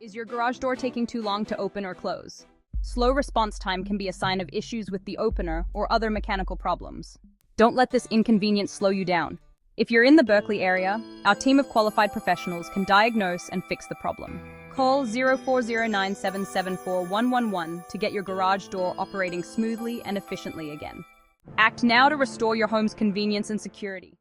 Is your garage door taking too long to open or close? Slow response time can be a sign of issues with the opener or other mechanical problems. Don't let this inconvenience slow you down. If you're in the Berkeley area, our team of qualified professionals can diagnose and fix the problem. Call 0409774111 to get your garage door operating smoothly and efficiently again. Act now to restore your home's convenience and security.